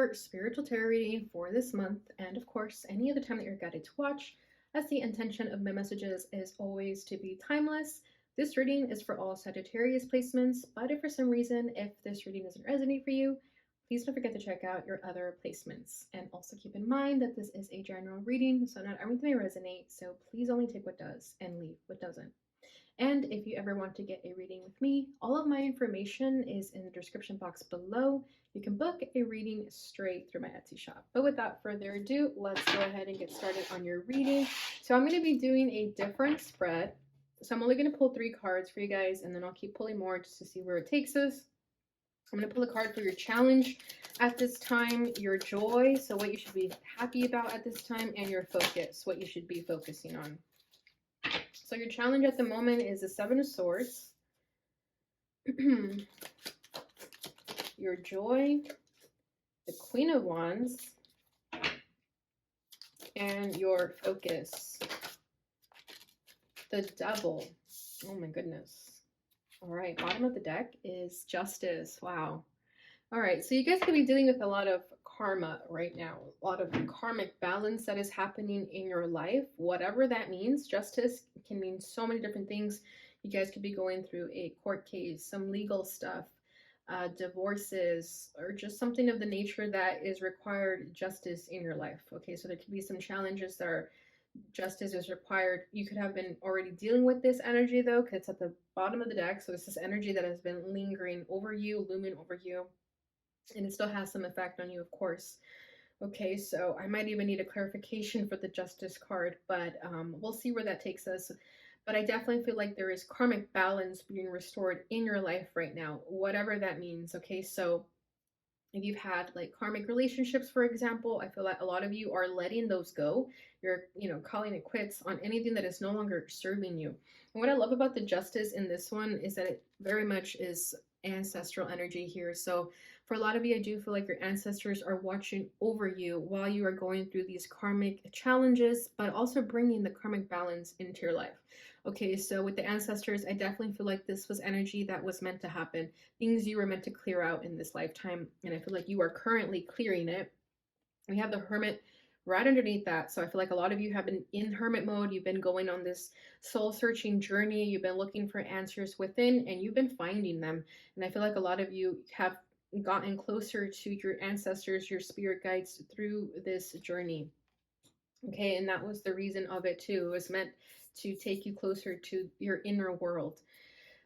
your spiritual tarot reading for this month, and of course, any other time that you're guided to watch, as the intention of my messages is always to be timeless. This reading is for all Sagittarius placements, but if for some reason, if this reading doesn't resonate for you, please don't forget to check out your other placements. And also keep in mind that this is a general reading, so not everything may resonate, so please only take what does and leave what doesn't. And if you ever want to get a reading with me, all of my information is in the description box below. You can book a reading straight through my Etsy shop. But without further ado, let's go ahead and get started on your reading. So I'm going to be doing a different spread. So I'm only going to pull 3 cards for you guys, and then I'll keep pulling more just to see where it takes us. I'm going to pull a card for your challenge at this time, your joy, so what you should be happy about at this time, and your focus, what you should be focusing on. So your challenge at the moment is the 7 of Swords, your joy, the Queen of Wands, and your focus, the Devil. Oh my goodness. All right, bottom of the deck is Justice. Wow. All right, so you guys could be dealing with a lot of karma right now, a lot of karmic balance that is happening in your life, whatever that means. Justice can mean so many different things. You guys could be going through a court case, some legal stuff, divorces, or just something of the nature that is required justice in your life. Okay, so there could be some challenges that are justice is required. You could have been already dealing with this energy though, because it's at the bottom of the deck. So it's this energy that has been lingering over you, looming over you. And it still has some effect on you, of course. Okay, so I might even need a clarification for the Justice card, but we'll see where that takes us. But I definitely feel like there is karmic balance being restored in your life right now, whatever that means. Okay, so if you've had like karmic relationships, for example, I feel like a lot of you are letting those go. You're, calling it quits on anything that is no longer serving you. And what I love about the Justice in this one is that it very much is ancestral energy here. So for a lot of you, I do feel like your ancestors are watching over you while you are going through these karmic challenges, but also bringing the karmic balance into your life. Okay, so with the ancestors, I definitely feel like this was energy that was meant to happen, things you were meant to clear out in this lifetime, and I feel like you are currently clearing it. We have the Hermit right underneath that, so I feel like a lot of you have been in hermit mode. You've been going on this soul-searching journey. You've been looking for answers within, and you've been finding them, and I feel like a lot of you have gotten closer to your ancestors, your spirit guides through this journey. Okay, and that was the reason of it too. It was meant to take you closer to your inner world.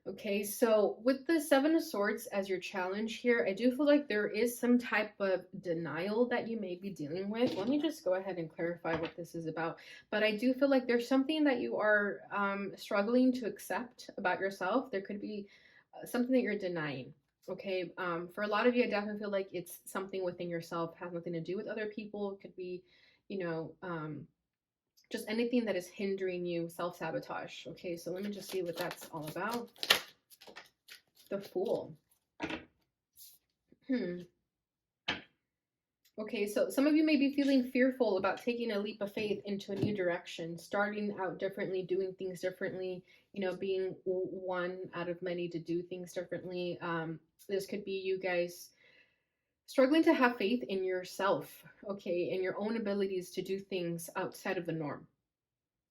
Okay, so with the 7 of Swords as your challenge here, I do feel like there is some type of denial that you may be dealing with. Let me just go ahead and clarify what this is about. But I do feel like there's something that you are struggling to accept about yourself. There could be something that you're denying. Okay, for a lot of you, I definitely feel like it's something within yourself, has nothing to do with other people. It could be, just anything that is hindering you, self-sabotage. Okay, so let me just see what that's all about. The Fool. Okay, so some of you may be feeling fearful about taking a leap of faith into a new direction, starting out differently, doing things differently, being one out of many to do things differently. This could be you guys struggling to have faith in yourself, okay, in your own abilities to do things outside of the norm,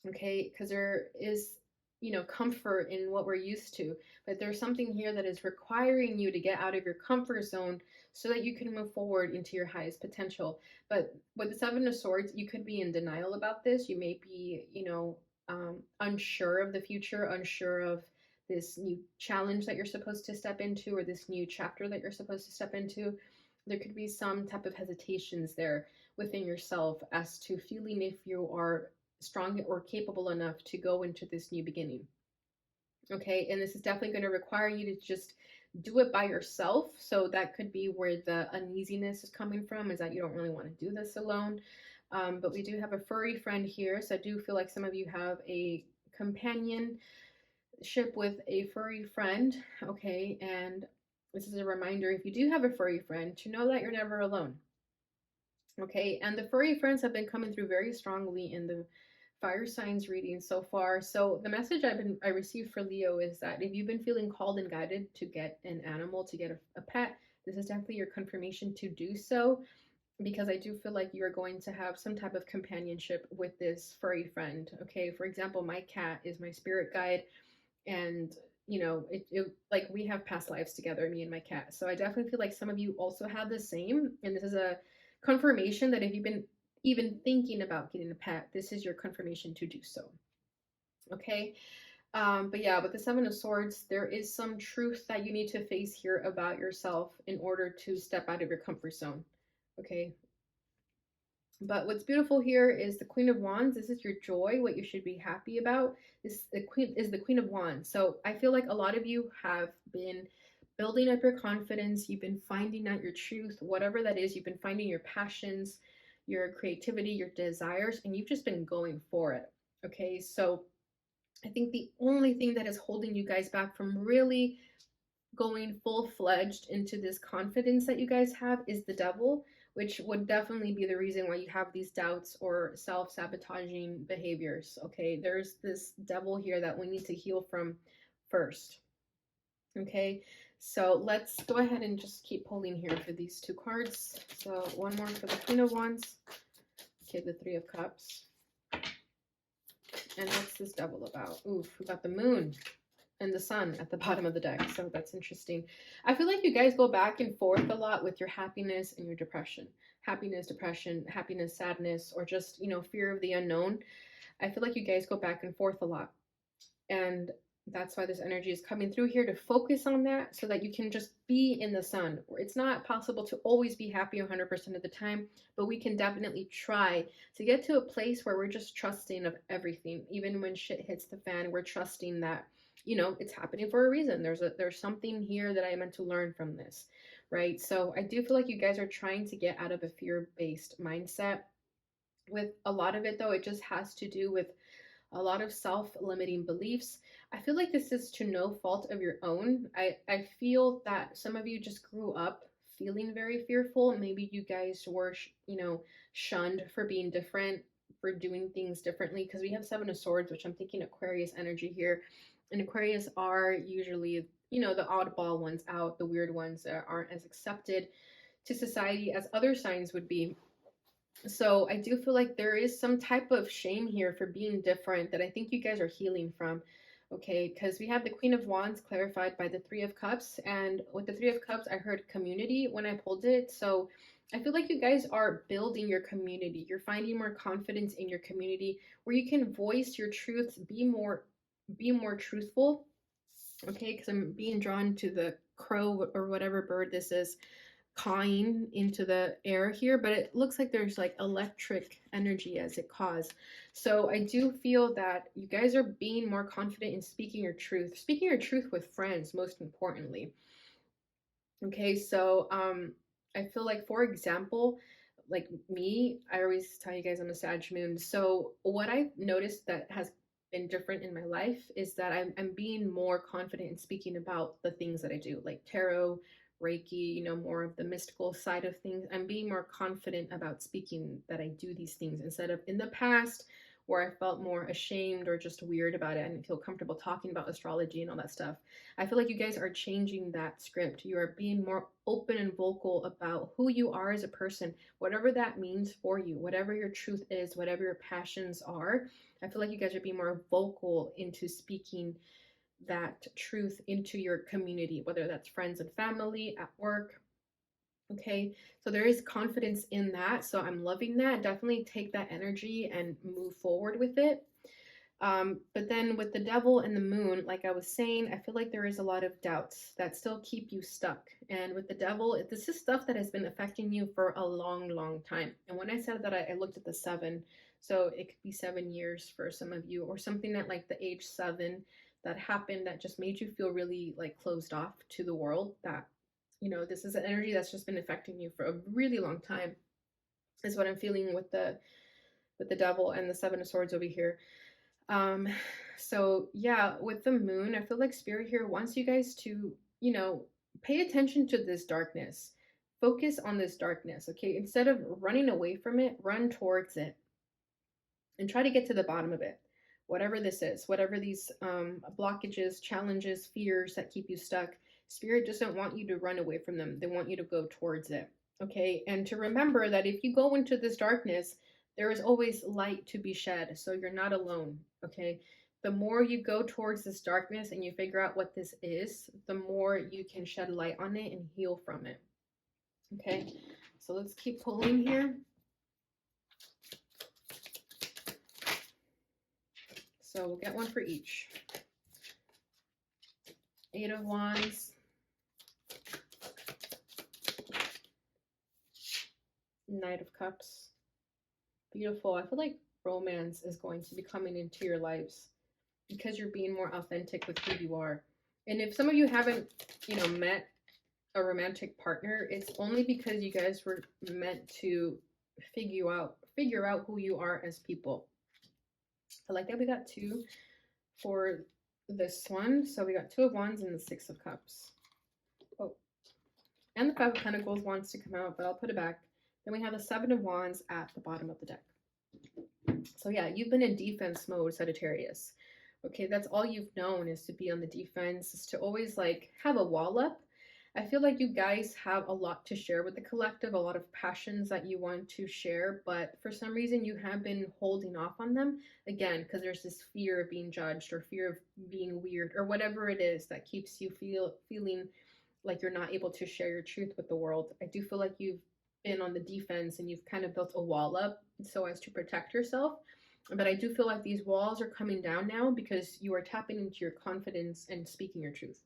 okay, because there is, comfort in what we're used to, but there's something here that is requiring you to get out of your comfort zone so that you can move forward into your highest potential. But with the 7 of Swords, you could be in denial about this. You may be, unsure of the future, unsure of this new challenge that you're supposed to step into, or this new chapter that you're supposed to step into. There could be some type of hesitations there within yourself as to feeling if you are strong or capable enough to go into this new beginning. Okay, and this is definitely going to require you to just do it by yourself. So that could be where the uneasiness is coming from, is that you don't really want to do this alone. But we do have a furry friend here, so I do feel like some of you have a companionship with a furry friend. Okay, and this is a reminder, if you do have a furry friend, to know that you're never alone. Okay, and the furry friends have been coming through very strongly in the fire signs reading so far. So the message I received for Leo is that if you've been feeling called and guided to get an animal, to get a pet, this is definitely your confirmation to do so. because I do feel like you're going to have some type of companionship with this furry friend. Okay, for example, my cat is my spirit guide, and it like we have past lives together, me and my cat. So I definitely feel like some of you also have the same, and this is a confirmation that if you've been even thinking about getting a pet, this is your confirmation to do so. Okay. But yeah, with the Seven of Swords, there is some truth that you need to face here about yourself in order to step out of your comfort zone. Okay. But what's beautiful here is the Queen of Wands. This is your joy, what you should be happy about. This the Queen of Wands. So I feel like a lot of you have been building up your confidence. You've been finding out your truth, whatever that is. You've been finding your passions, your creativity, your desires, and you've just been going for it. Okay, so I think the only thing that is holding you guys back from really going full-fledged into this confidence that you guys have is the devil, which would definitely be the reason why you have these doubts or self-sabotaging behaviors. Okay, there's this devil here that we need to heal from first. Okay, so let's go ahead and just keep pulling here for these two cards. So one more for the Queen of Wands. Okay, the Three of Cups. And what's this devil about? Oof, we got the moon and the sun at the bottom of the deck. So that's interesting. I feel like you guys go back and forth a lot with your happiness and your depression. Happiness, depression, happiness, sadness, or just, fear of the unknown. I feel like you guys go back and forth a lot. And that's why this energy is coming through here to focus on that so that you can just be in the sun. It's not possible to always be happy 100% of the time, but we can definitely try to get to a place where we're just trusting of everything. Even when shit hits the fan, we're trusting that it's happening for a reason. There's something here that I meant to learn from this, right? So I do feel like you guys are trying to get out of a fear-based mindset. With a lot of it though, it just has to do with a lot of self-limiting beliefs. I feel like this is to no fault of your own. I feel that some of you just grew up feeling very fearful. Maybe you guys were, shunned for being different, for doing things differently. Because we have Seven of Swords, which I'm thinking Aquarius energy here. And Aquarius are usually, the oddball ones out, the weird ones that aren't as accepted to society as other signs would be. So I do feel like there is some type of shame here for being different that I think you guys are healing from. Okay, because we have the Queen of Wands clarified by the Three of Cups, and with the Three of Cups, I heard community when I pulled it. So I feel like you guys are building your community. You're finding more confidence in your community where you can voice your truths, be more truthful. Okay, because I'm being drawn to the crow or whatever bird this is cawing into the air here, but it looks like there's like electric energy as it caused. So I do feel that you guys are being more confident in speaking your truth with friends, most importantly. Okay, so I feel like, for example, like me, I always tell you guys I'm a Sag moon. So what I've noticed that has been different in my life is that I'm being more confident in speaking about the things that I do, like tarot, Reiki, more of the mystical side of things. I'm being more confident about speaking that I do these things instead of in the past where I felt more ashamed or just weird about it. I didn't feel comfortable talking about astrology and all that stuff. I feel like you guys are changing that script. You are being more open and vocal about who you are as a person, whatever that means for you, whatever your truth is, whatever your passions are. I feel like you guys are being more vocal into speaking that truth into your community, whether that's friends and family, at work. Okay, so there is confidence in that. So I'm loving that. Definitely take that energy and move forward with it. But then with the devil and the moon, like I was saying, I feel like there is a lot of doubts that still keep you stuck. And with the devil, this is stuff that has been affecting you for a long, long time. And when I said that, I looked at the 7. So it could be 7 years for some of you, or something at like the age 7 that happened that just made you feel really like closed off to the world. That, this is an energy that's just been affecting you for a really long time, is what I'm feeling with the devil and the 7 of Swords over here. Um, so yeah, with the moon, I feel like spirit here wants you guys to, pay attention to this darkness. Focus on this darkness, okay? Instead of running away from it, run towards it and try to get to the bottom of it. Whatever this is, whatever these blockages, challenges, fears that keep you stuck, spirit doesn't want you to run away from them. They want you to go towards it. Okay, and to remember that if you go into this darkness, there is always light to be shed, so you're not alone. Okay, the more you go towards this darkness and you figure out what this is, the more you can shed light on it and heal from it. Okay, so let's keep pulling here. So we'll get one for each. 8 of Wands, Knight of Cups. Beautiful. I feel like romance is going to be coming into your lives because you're being more authentic with who you are. And if some of you haven't, met a romantic partner, it's only because you guys were meant to figure out who you are as people. I like that we got 2 for this one. So we got 2 of Wands and the 6 of Cups. Oh, and the 5 of Pentacles wants to come out, but I'll put it back. Then we have the 7 of Wands at the bottom of the deck. So yeah, you've been in defense mode, Sagittarius. Okay, that's all you've known, is to be on the defense, is to always like have a wall up. I feel like you guys have a lot to share with the collective, a lot of passions that you want to share, but for some reason you have been holding off on them, again, because there's this fear of being judged or fear of being weird or whatever it is that keeps you feeling like you're not able to share your truth with the world. I do feel like you've been on the defense and you've kind of built a wall up so as to protect yourself. But I do feel like these walls are coming down now because you are tapping into your confidence and speaking your truth.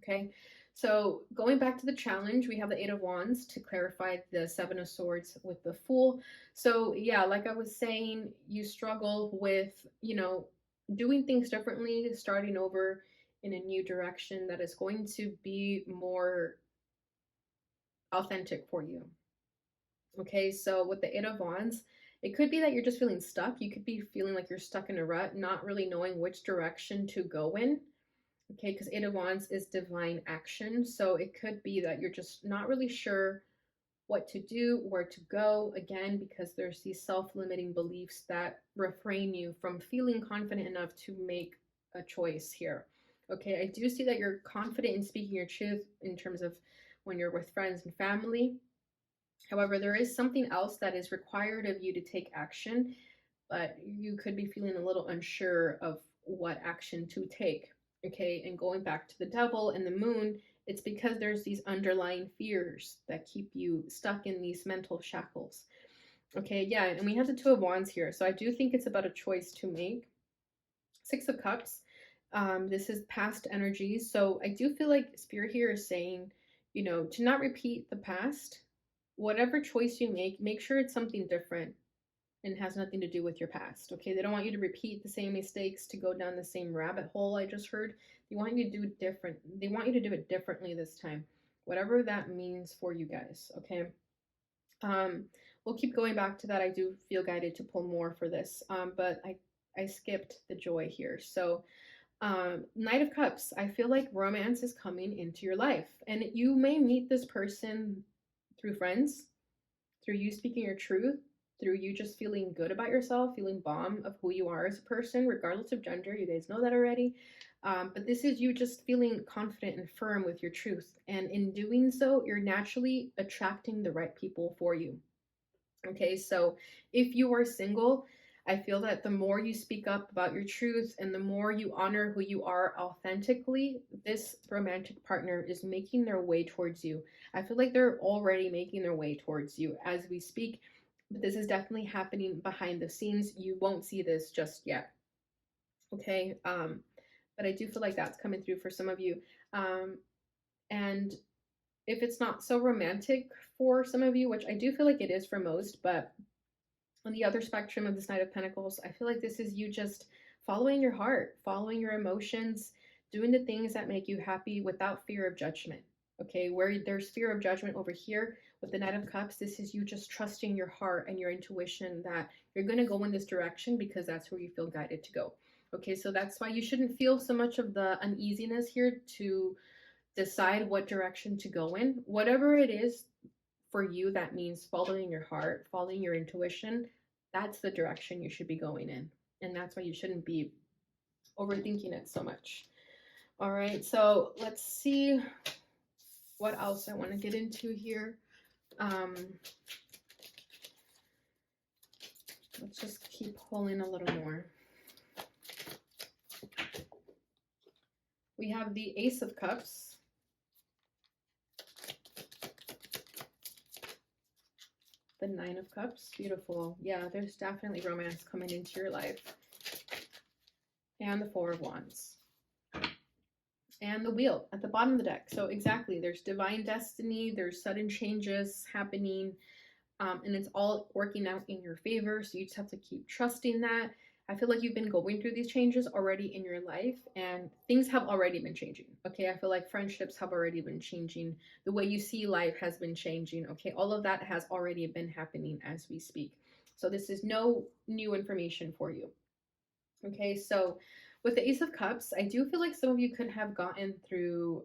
Okay, so going back to the challenge, we have the 8 of Wands to clarify the 7 of Swords with the Fool. So yeah, like I was saying, you struggle with, doing things differently, starting over in a new direction that is going to be more authentic for you. Okay, so with the 8 of Wands, it could be that you're just feeling stuck. You could be feeling like you're stuck in a rut, not really knowing which direction to go in. Okay, because 8 of Wands is divine action. So it could be that you're just not really sure what to do, where to go, again, because there's these self-limiting beliefs that refrain you from feeling confident enough to make a choice here. Okay, I do see that you're confident in speaking your truth in terms of when you're with friends and family. However, there is something else that is required of you to take action, but you could be feeling a little unsure of what action to take. Okay, and going back to the Devil and the Moon, it's because there's these underlying fears that keep you stuck in these mental shackles. Okay, yeah, and we have the 2 of Wands here, so I do think it's about a choice to make. 6 of Cups, this is past energies, so I do feel like Spirit here is saying, to not repeat the past. Whatever choice you make sure it's something different and has nothing to do with your past. Okay, they don't want you to repeat the same mistakes, to go down the same rabbit hole I just heard. They want you to do it different. They want you to do it differently this time, whatever that means for you guys. Okay, we'll keep going back to that. I do feel guided to pull more for this, but I skipped the joy here. So Knight of Cups, I feel like romance is coming into your life, and you may meet this person through friends, through you speaking your truth, through you just feeling good about yourself, feeling bomb of who you are as a person, regardless of gender. You guys know that already. But this is you just feeling confident and firm with your truth. And in doing so, you're naturally attracting the right people for you. Okay, so if you are single, I feel that the more you speak up about your truth and the more you honor who you are authentically, this romantic partner is making their way towards you. I feel like they're already making their way towards you as we speak, but this is definitely happening behind the scenes. You won't see this just yet. Okay, but I do feel like that's coming through for some of you. And if it's not so romantic for some of you, which I do feel like it is for most, but on the other spectrum of this Knight of Pentacles, I feel like this is you just following your heart, following your emotions, doing the things that make you happy without fear of judgment. Okay, where there's fear of judgment over here with the Knight of Cups, this is you just trusting your heart and your intuition that you're going to go in this direction because that's where you feel guided to go. Okay, so that's why you shouldn't feel so much of the uneasiness here to decide what direction to go in. Whatever it is for you, that means following your heart, following your intuition. That's the direction you should be going in. And that's why you shouldn't be overthinking it so much. All right, so let's see what else I want to get into here. Let's just keep pulling a little more. We have the Ace of Cups. The Nine of Cups. Beautiful. Yeah, there's definitely romance coming into your life. And the Four of Wands. And the Wheel at the bottom of the deck. So exactly, there's divine destiny, there's sudden changes happening, and it's all working out in your favor. So you just have to keep trusting that. I feel like you've been going through these changes already in your life, and things have already been changing. Okay, I feel like friendships have already been changing. The way you see life has been changing. Okay, all of that has already been happening as we speak. So this is no new information for you. Okay, so with the Ace of Cups, I do feel like some of you could have gotten through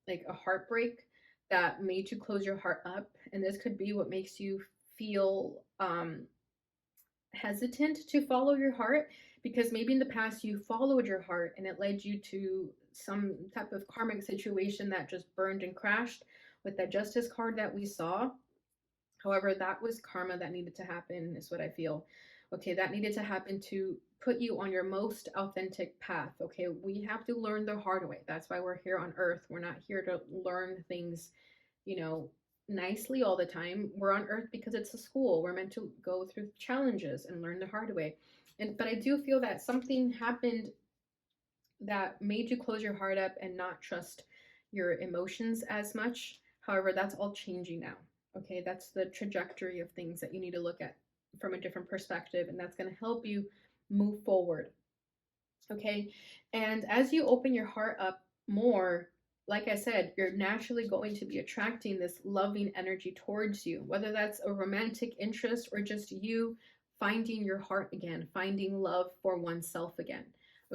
like a heartbreak that made you close your heart up, and this could be what makes you feel hesitant to follow your heart, because maybe in the past you followed your heart and it led you to some type of karmic situation that just burned and crashed with that Justice card that we saw. However, that was karma that needed to happen, is what I feel. Okay, that needed to happen to put you on your most authentic path. Okay, we have to learn the hard way. That's why we're here on earth. We're not here to learn things, nicely all the time. We're on earth because it's a school. We're meant to go through challenges and learn the hard way. But I do feel that something happened that made you close your heart up and not trust your emotions as much. However, that's all changing now. Okay, that's the trajectory of things that you need to look at from a different perspective, and that's going to help you move forward. Okay, and as you open your heart up more, like I said, you're naturally going to be attracting this loving energy towards you, whether that's a romantic interest or just you finding your heart again, finding love for oneself again.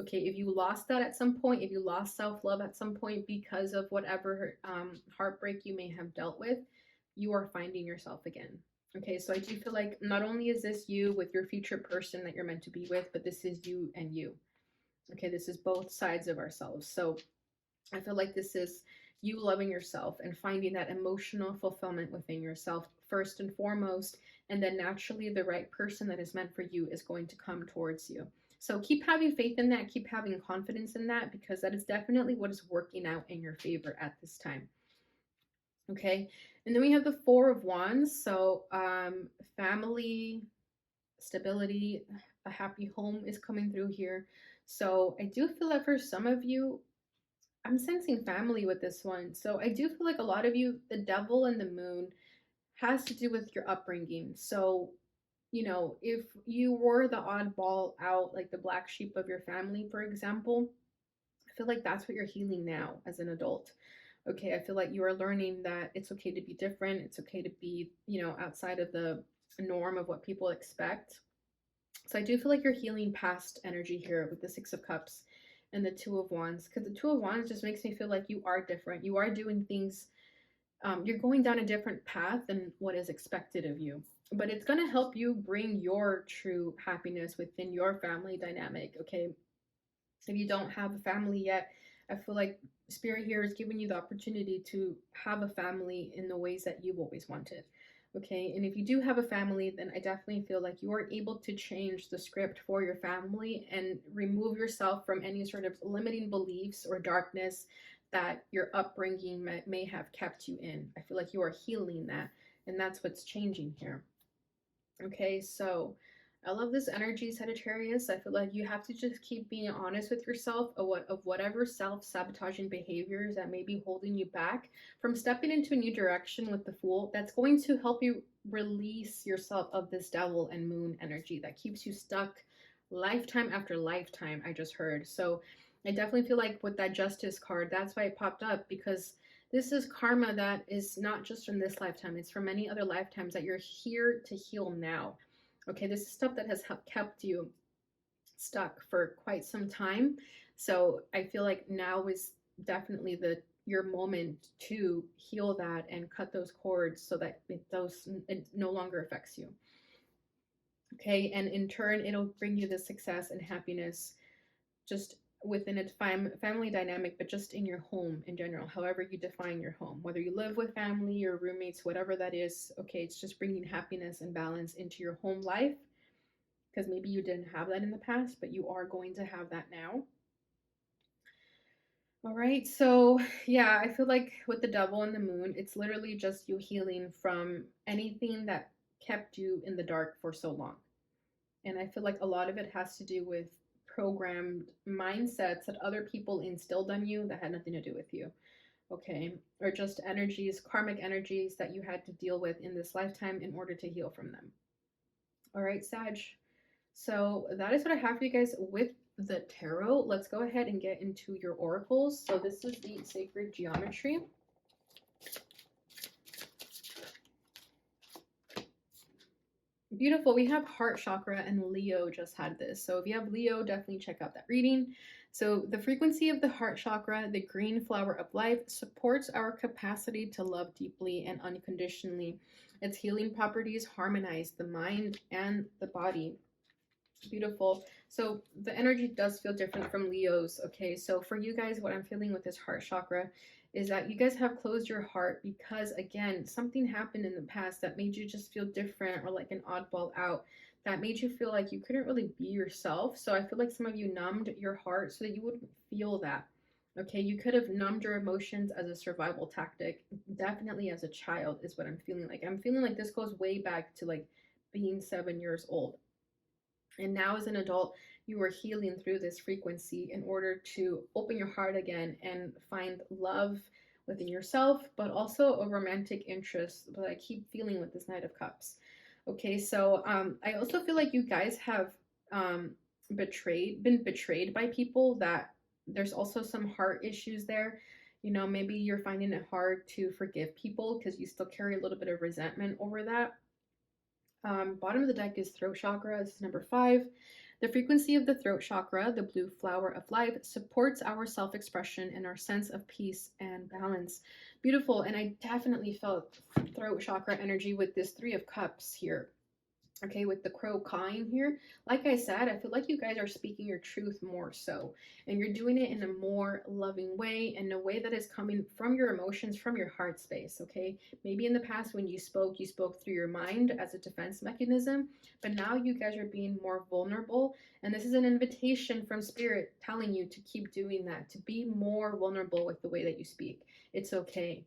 Okay, if you lost that at some point, if you lost self-love at some point because of whatever heartbreak you may have dealt with, you are finding yourself again. Okay, so I do feel like not only is this you with your future person that you're meant to be with, but this is you and you. Okay, this is both sides of ourselves. So I feel like this is you loving yourself and finding that emotional fulfillment within yourself first and foremost, and then naturally the right person that is meant for you is going to come towards you. So keep having faith in that, keep having confidence in that, because that is definitely what is working out in your favor at this time. Okay, and then we have the Four of Wands. So family, stability, a happy home is coming through here. So I do feel that for some of you, I'm sensing family with this one. So I do feel like a lot of you, the devil and the moon has to do with your upbringing. So, if you were the oddball out, like the black sheep of your family, for example, I feel like that's what you're healing now as an adult. Okay, I feel like you are learning that it's okay to be different. It's okay to be, outside of the norm of what people expect. So I do feel like you're healing past energy here with the Six of Cups and the Two of Wands, because the Two of Wands just makes me feel like you are different. You are doing things, you're going down a different path than what is expected of you. But it's going to help you bring your true happiness within your family dynamic, okay? If you don't have a family yet, I feel like Spirit here is giving you the opportunity to have a family in the ways that you've always wanted. Okay, and if you do have a family, then I definitely feel like you are able to change the script for your family and remove yourself from any sort of limiting beliefs or darkness that your upbringing may have kept you in. I feel like you are healing that, and that's what's changing here. Okay, so I love this energy, Sagittarius. I feel like you have to just keep being honest with yourself of whatever self-sabotaging behaviors that may be holding you back from stepping into a new direction with the Fool. That's going to help you release yourself of this devil and moon energy that keeps you stuck lifetime after lifetime, I just heard. So I definitely feel like with that Justice card, that's why it popped up, because this is karma that is not just from this lifetime, it's from many other lifetimes that you're here to heal now. Okay, this is stuff that has kept you stuck for quite some time. So I feel like now is definitely your moment to heal that and cut those cords so that it no longer affects you. Okay, and in turn, it'll bring you the success and happiness just within its family dynamic, but just in your home in general, however you define your home, whether you live with family or roommates, whatever that is. Okay, it's just bringing happiness and balance into your home life, because maybe you didn't have that in the past, but you are going to have that now. All right, so yeah, I feel like with the devil and the moon, it's literally just you healing from anything that kept you in the dark for so long. And I feel like a lot of it has to do with programmed mindsets that other people instilled on you that had nothing to do with you. Okay. Or just energies, karmic energies that you had to deal with in this lifetime in order to heal from them. All right, Sag. So that is what I have for you guys with the tarot. Let's go ahead and get into your oracles. So this is the sacred geometry. Beautiful. We have heart chakra, and Leo just had this. So if you have Leo, definitely check out that reading. So the frequency of the heart chakra, the green flower of life, supports our capacity to love deeply and unconditionally. Its healing properties harmonize the mind and the body. Beautiful. So the energy does feel different from Leo's. Okay, so for you guys, what I'm feeling with this heart chakra is that you guys have closed your heart because, again, something happened in the past that made you just feel different or like an oddball out, that made you feel like you couldn't really be yourself. So I feel like some of you numbed your heart so that you wouldn't feel that. Okay, you could have numbed your emotions as a survival tactic, definitely as a child, is what I'm feeling like. I'm feeling like this goes way back to like being 7 years old. And now, as an adult, you are healing through this frequency in order to open your heart again and find love within yourself, but also a romantic interest that I keep feeling with this Knight of Cups. Okay, so I also feel like you guys have been betrayed by people, that there's also some heart issues there. You know, maybe you're finding it hard to forgive people because you still carry a little bit of resentment over that. Bottom of the deck is throat chakra. This is number 5. The frequency of the throat chakra, the blue flower of life, supports our self expression and our sense of peace and balance. Beautiful. And I definitely felt throat chakra energy with this 3 of Cups here. Okay, with the crow cawing here, like I said, I feel like you guys are speaking your truth more so, and you're doing it in a more loving way, in a way that is coming from your emotions, from your heart space. Okay, maybe in the past when you spoke through your mind as a defense mechanism, but now you guys are being more vulnerable, and this is an invitation from spirit telling you to keep doing that, to be more vulnerable with the way that you speak. It's okay.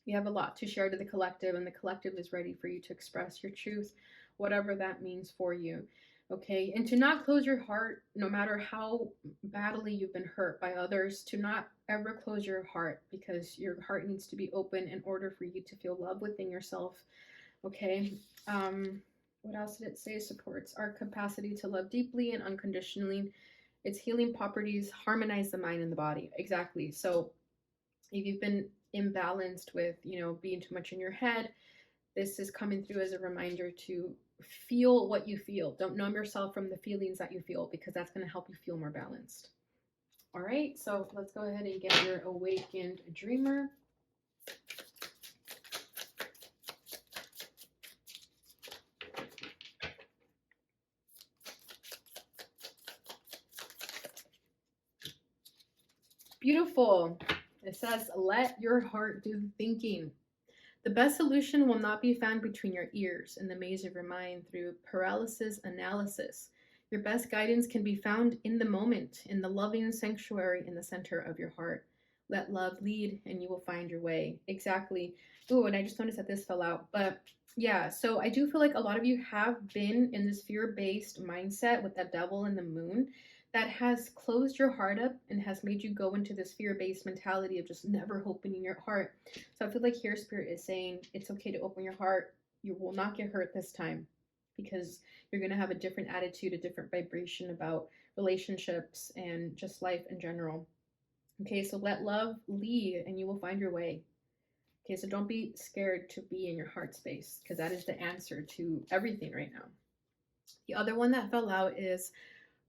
You have a lot to share to the collective, and the collective is ready for you to express your truth, whatever that means for you. Okay, and to not close your heart, no matter how badly you've been hurt by others, to not ever close your heart, because your heart needs to be open in order for you to feel love within yourself. Okay, what else did it say? Supports our capacity to love deeply and unconditionally. Its healing properties harmonize the mind and the body. Exactly. So if you've been imbalanced with, being too much in your head, this is coming through as a reminder to feel what you feel. Don't numb yourself from the feelings that you feel, because that's going to help you feel more balanced. All right, so let's go ahead and get your awakened dreamer. Beautiful. It says, let your heart do the thinking. The best solution will not be found between your ears in the maze of your mind through paralysis analysis. Your best guidance can be found in the moment, in the loving sanctuary in the center of your heart. Let love lead and you will find your way. Exactly. Ooh, and I just noticed that this fell out. But yeah, so I do feel like a lot of you have been in this fear-based mindset with that devil and the moon that has closed your heart up and has made you go into this fear-based mentality of just never opening your heart. So I feel like here Spirit is saying it's okay to open your heart. You will not get hurt this time, because you're going to have a different attitude, a different vibration about relationships and just life in general. Okay, so let love lead and you will find your way. Okay, so don't be scared to be in your heart space, because that is the answer to everything right now. The other one that fell out is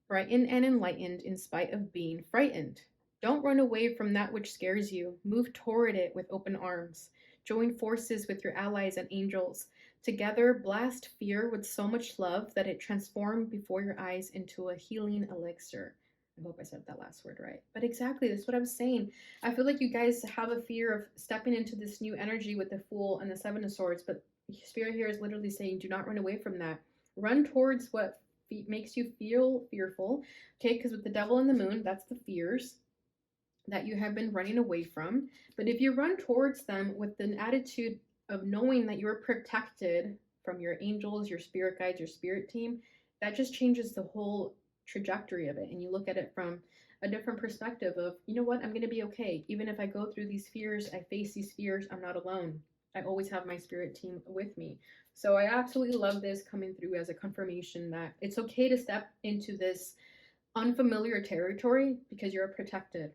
brightened and enlightened in spite of being frightened. Don't run away from that which scares you. Move toward it with open arms. Join forces with your allies and angels. Together, blast fear with so much love that it transforms before your eyes into a healing elixir. I hope I said that last word right. But exactly, that's what I was saying. I feel like you guys have a fear of stepping into this new energy with the Fool and the Seven of Swords, but Spirit here is literally saying, do not run away from that. Run towards what makes you feel fearful, okay? Because with the Devil and the Moon, that's the fears that you have been running away from. But if you run towards them with an attitude of knowing that you're protected from your angels, your spirit guides, your spirit team, that just changes the whole trajectory of it. And you look at it from a different perspective of, you know what, I'm going to be okay. Even if I go through these fears, I face these fears, I'm not alone. I always have my spirit team with me. So I absolutely love this coming through as a confirmation that it's okay to step into this unfamiliar territory because you're protected.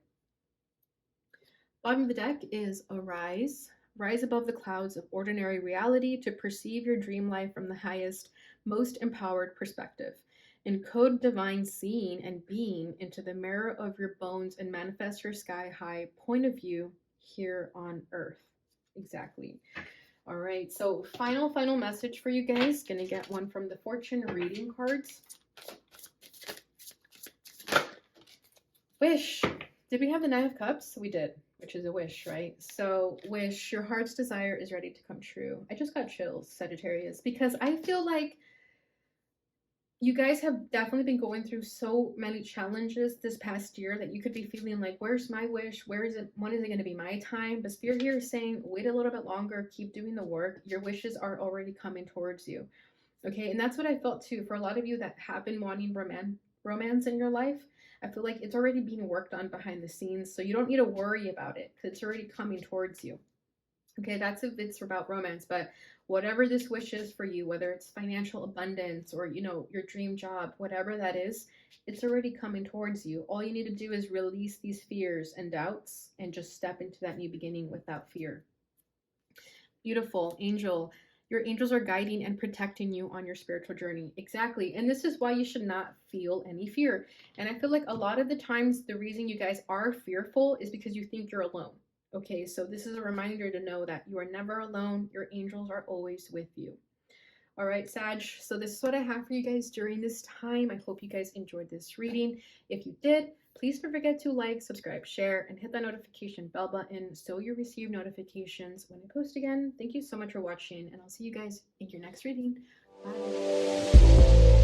Bottom of the deck is Arise. Rise above the clouds of ordinary reality to perceive your dream life from the highest, most empowered perspective. Encode divine seeing and being into the mirror of your bones and manifest your sky high point of view here on earth. Exactly. All right, so final message for you guys. Gonna get one from the fortune reading cards. Wish. Did we have the Nine of Cups? We did, which is a wish, right? So wish, your heart's desire is ready to come true. I just got chills, Sagittarius, because I feel like you guys have definitely been going through so many challenges this past year that you could be feeling like, where's my wish? Where is it? When is it going to be my time? But Spirit here is saying, wait a little bit longer, keep doing the work. Your wishes are already coming towards you. Okay, and that's what I felt too. For a lot of you that have been wanting romance in your life, I feel like it's already being worked on behind the scenes, so you don't need to worry about it because it's already coming towards you. Okay, that's if it's about romance, but whatever this wish is for you, whether it's financial abundance or, you know, your dream job, whatever that is, it's already coming towards you. All you need to do is release these fears and doubts and just step into that new beginning without fear. Beautiful angel. Your angels are guiding and protecting you on your spiritual journey. Exactly. And this is why you should not feel any fear. And I feel like a lot of the times the reason you guys are fearful is because you think you're alone. Okay, so this is a reminder to know that you are never alone. Your angels are always with you. All right, Sag, so this is what I have for you guys during this time. I hope you guys enjoyed this reading. If you did, please don't forget to like, subscribe, share, and hit that notification bell button so you receive notifications when I post again. Thank you so much for watching, and I'll see you guys in your next reading. Bye.